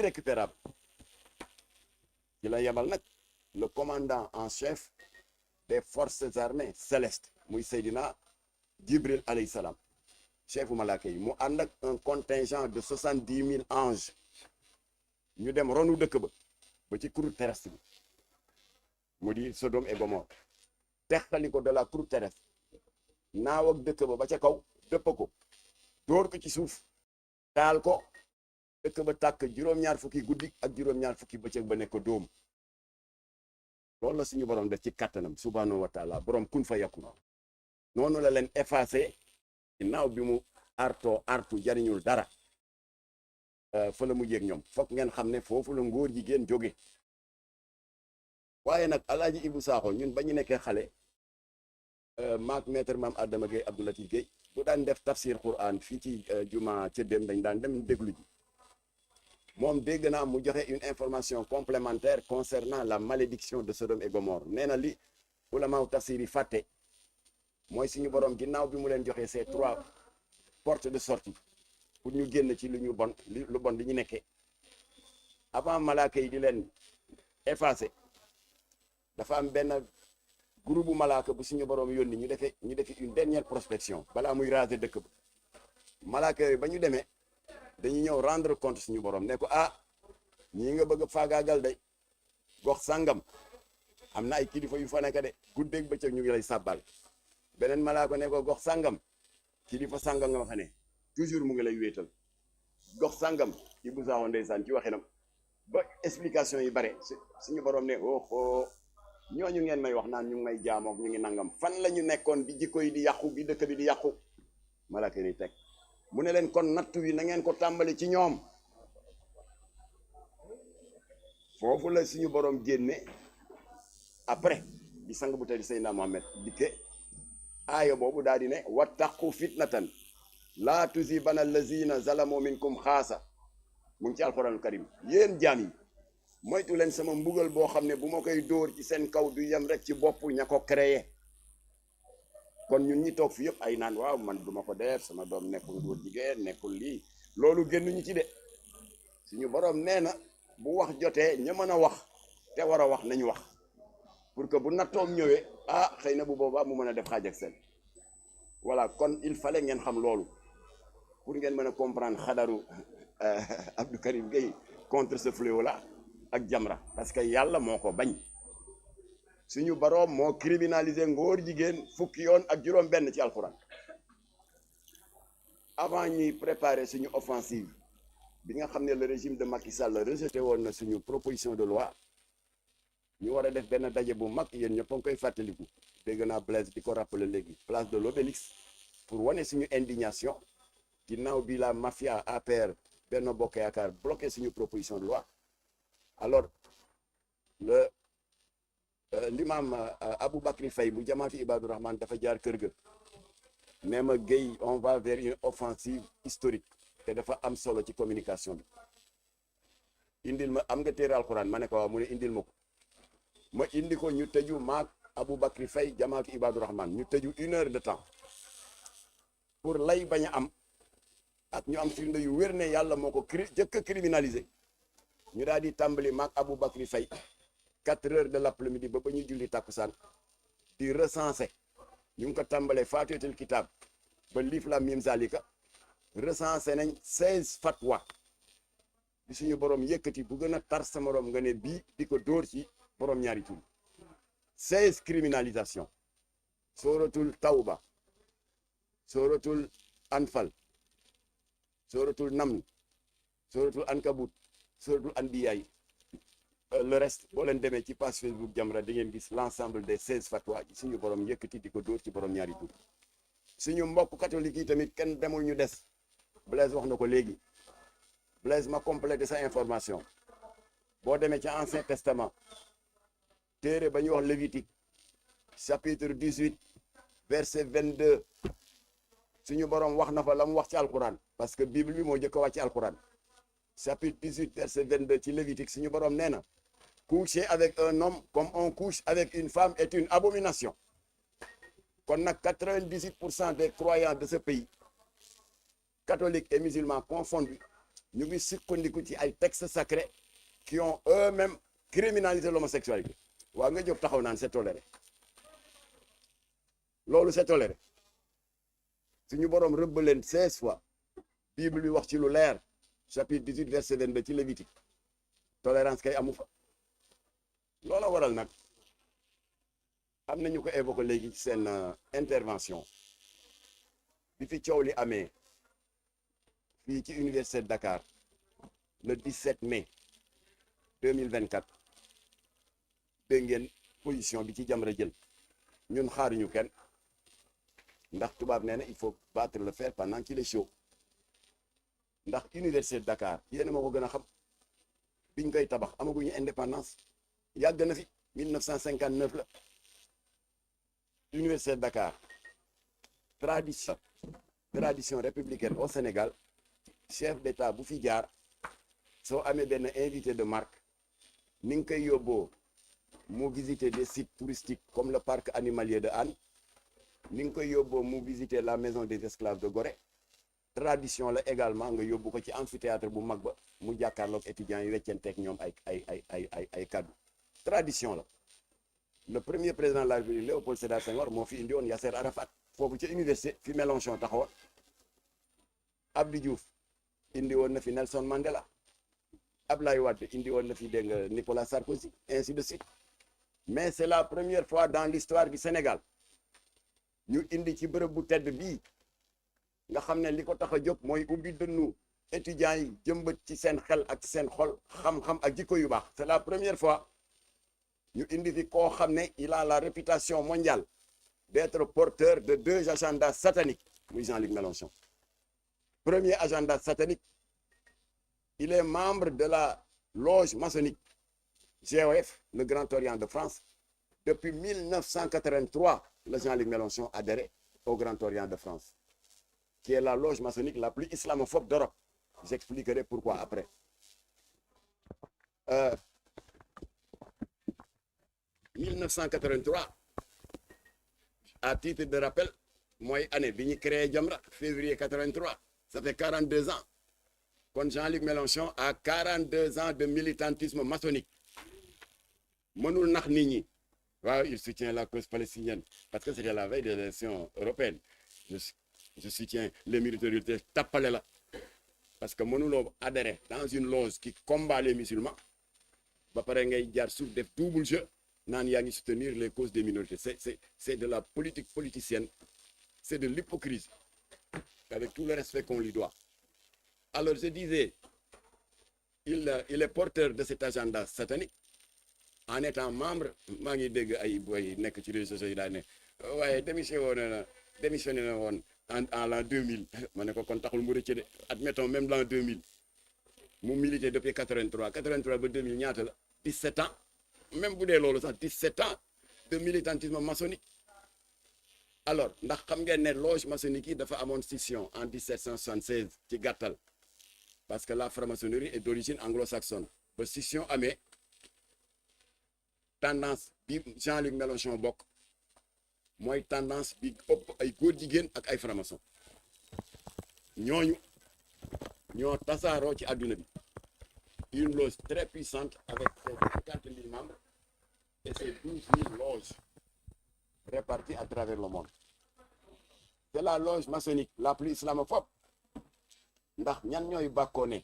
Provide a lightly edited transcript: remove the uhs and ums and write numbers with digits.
irrécupérable ci la yebal nag le commandant en chef des forces armées célestes muy Seydina Jibril alayhi salaam chefu malaaka yi mu ànd ak un contingent de 70 000 anges ñu dem ronu dëkk ba ci croûte terrestre bi mu di Sodome et Gomorrhe textali ko de la croûte terrestre naaw ak dëkk ba ca kaw dëpp ko dóor ko ci suuf taal ko dëkk ba tàkk juróom-ñaar fukki guddi ak juróom-ñaar fukki bëccëg ba nekk dóom loolu la suñu borom def ci kattanam subhanahu wa taala borom kun fa yakun noonu la leen effacé ginnaaw bi mu artu jariñul dara fa la mu yéeg ñoom foog ngeen xam ne foofu la ngóor jigéen jóge waaye nag alaaji Ibou Sakho ñun ba ñu nekkee xale maak maître maam Adama Gueye Abdoulatif Gueye bu daan def tafsir Quran fii ci juma ca dem dañ daan dem déglu ji moom dégg naa mu joxe une information complémentaire concernant la malédiction de Sodome et Gomorrhe nee na li ulamaaw tafsir yi fàtte mooy suñu borom ginnaaw bi mu leen joxee ces 3 portes de sortie pour ñu génn ci lu bon li ñu nekkee avant malaaka yi di leen effacé dafa am benn groupe bu malaaka bu suñu borom yónni ñu defi une dernière prospection balaa muy raser dëkk ba malaaka yooyu ba ñu demee dañuy ñëw rendre compte suñu borom ne ko ñii nga bëgg a faagaagal day gox sàngam am na ay kilifa yu fa nekk de guddeeg bëccëg ñu ngi lay sàbbal beneen malaaka ne ko gox sàngam kilifa sàngam nga fa ne toujours mu ngi lay wéetal gox sàngam Ibou Sakho ndeysaan ci waxinam ba explication yi bare suñu borom ne ñooñu ngeen may wax naan ñu ngi may jaamook ñu ngi nangam fan la ñu nekkoon bi jikko yi di yàqu bi dëkk bi di yàqu malaaka ni teg mu ne leen kon nattu wi na ngeen ko tàmbali ci ñoom foofu la suñu borom génne après di sang bu tedd Seydina Mohamed dikke aaya boobu daal di ne wattaqu fitnatan laa tusibanna allazina zalamu minkum xaasa mu ngi ci alquranul karim yéen jaam yi moytu leen sama mbugal boo xam ne bu ma koy dóor ci seen kaw du yem rek ci bopp ña ko créé kon ñun ñi toog fi yëpp ay naan waaw man duma ko def sama doom nekkul góor jigéen nekkul lii loolu génnuñu ci de suñu borom nee na bu wax jotee ña mën a wax te war a wax nañu wax pour que bu nattoom ñëwee xëy na bu boobaa mu mën a def xaaj ak seen voilà kon il fallait ngeen xam loolu pour ngeen mën a comprendre xadaru Abdou Karim Gueye contre ce fléau là ak Jamra parce que yàlla moo ko bañ suñu boroom moo criminalisé ngóor jigéen fukki yoon ak juróom benn ci alxuraan avant ñuy préparer suñu offensive bi nga xam ne le régime de Macky Sall rejeté woon na suñu proposition de loi ñu war a def benn daje bu mag yéen ñëpp a ngi koy fàttaliku dégg naa Blaise di ko rappeler léegi place de l'Obélisque pour wane suñu indignation ginnaaw bi la mafia APR Benno Bokk Yaakaar bloqué suñu proposition de loi alors l'imam Aboubacry Faye bu jamaati Ibadou Rahman dafa jaar kër ga nee ma Gueye on va vers une offensive historique te dafa am solo ci communication bi indil ma am nga téere alxuraan ma ne ko waaw mu ne indil ma ko ma indi ko ñu tëju maak Aboubacry Faye jamaatu Ibadou Rahman ñu tëju 1 heure de temps pour lay bañ a am ak ñu am firnde yu wér ne yàlla moo ko jëkk a criminalisé ñu daal di tàmbali maak Aboubacry Faye 4 heures de l'après-midi ba ñuy julli takkusaan di recenser ñu ngi ko tàmbalee Faatihatul Kitaab ba Liif Laam Miim Zaalika recensé nañ 16 fatwa bi suñu borom yëkkati bu gën a tar sa morom nga ne bii di ko dóor ci borom ñaari tur 16 criminalisation sooratul Tawba sooratul Anfal sooratul Naml sooratul Ankabut sooratul Anbiya yi le reste boo leen demee ci page Facebook Jamra di ngeen gis l'ensemble des 16 fatwa yi suñu borom yëkkati di ko dóor ci borom ñaari tur suñu mbokk catholique yi tamit kenn demul ñu des Blaise wax na ko léegi Blaise ma complété sa information boo demee ci Ancien Testament téere ba ñuy wax Lévitique chapitre 18 verset 22 suñu borom wax na fa la mu wax ci alquran parce que bible bi moo jëkk a wàcc ci alquran chapitre 18 verset 22 ci Lévitique suñu borom nee na coucher avec un homme comme on couche avec une femme est une abomination kon nag 98% des croyants de ce pays catholiques et musulmans confondus ñu ngi sukkandiku ci ay textes sacrés qui ont eux-mêmes criminalisé l'homosexualité waa nga jóg taxaw naan c'est toléré loolu c'est toléré suñu boroom rëbb leen 16 fois Bible bi wax ci lu leer chapitre 18 verset 22 ci Lévitique tolérance kay amu fa loola waral nag am nañu ko évoqué léegi ci seen intervention bi fi coow li amee fii ci université de Dakar le 17 mai 2024 dégg ngeen position bi ci Jamra jël ñun xaaruñu kenn ndax tubaab nee na il faut battre le fer pendant qu'il est chaud ndax université de Dakar yéen ma ko gën a xam biñ koy tabax amaguñu indépendance yàgg na fi 1959 la université de Dakar tradition républicaine au Sénégal chef d'État bu fi jaar soo amee benn invité de marque ni nga koy yóbboo mu visiter des sites touristiques comme le parc animalier de Hann ni nga koy yóbboo mu visiter la maison des esclaves de Gorée tradition la également nga yóbbu ko ci amphithéâtre bu mag ba mu jàkkaarloog étudiants yi weccanteeg ñoom ay kaddu tradition la le premier président de la République Léopold Sédar Senghor moo fi indi woon Yasser Arafat foofu ci université fi Mélenchon taxawoon Abdou Diouf indi woon na fi Nelson Mandela Ablaye Wade indi woon na fi dégg nga Nicolas Sarkozy ainsi de suite mais c'est la première fois dans l'histoire du Sénégal ñu indi ci bërëb bu tedd bii nga xam ne li ko tax a jóg mooy ubbi dënnu étudiants yi jëmbat ci seen xel ak ci seen xol xam-xam ak jikko yu baax c'est la première fois ñu indi fi koo xam ne il a la réputation mondiale d'être porteur de 2 agendas sataniques muy Jean-Luc Mélenchon premier agenda satanique il est membre de la loge maçonnique GOF le Grand Orient de France depuis 1983 le Jean-Luc Mélenchon adhéré au Grand Orient de France qui est la loge maçonnique la plus islamophobe d'Europe. J'expliquerai pourquoi après. 1983 à titre de rappel mooy année bi ñu créé Jamra février 83 ça fait 42 ans kon Jean-Luc Mélenchon a 42 ans de militantisme maçonnique mënul nax nit ñi waaw il soutient la cause palestinienne parce que c'était la veille des élections européennes je soutiens les minorités tappale la parce que mënuloo adhérer dans une loge qui combat les musulmans ba pare ngay jaar suuf def double jeu naan yaa ngi soutenir les causes des minorités c'est de la politique politicienne c'est de l'hypocrisie avec tout le respect qu'on lui doit alors je disais il est porteur de cet agenda satanique en étant membre maa ngi dégg ay boy nekk ci réseaux sociaux yi daal ne waaye démissionné na woon en l'an 2000 ma ne ko kon taxul mu rëcc de admettons même l'an 2000 mu milité depuis 83 ba 2000 ñaata la 17 ans même bu dee loolu sax 17 ans de militantisme maçonnique alors ndax xam ngeen ne loge maçonnique yi dafa amoon scission en 1776 ci gàttal parce que la franc-maçonnerie est d'origine anglo-saxonne ba scission amee tendance bi Jean-Luc Mélenchon bokk mooy tendance bi ëpp ay góor jigéen ak ay franc-maçon ñooñu ñoo tasaaroo ci àdduna bi une loge très puissante avec ses 50 000 membres et ses 12 000 loges réparties à travers le monde c'est la loge maçonnique la plus islamophobe ndax ñan ñooy bàkkoo ne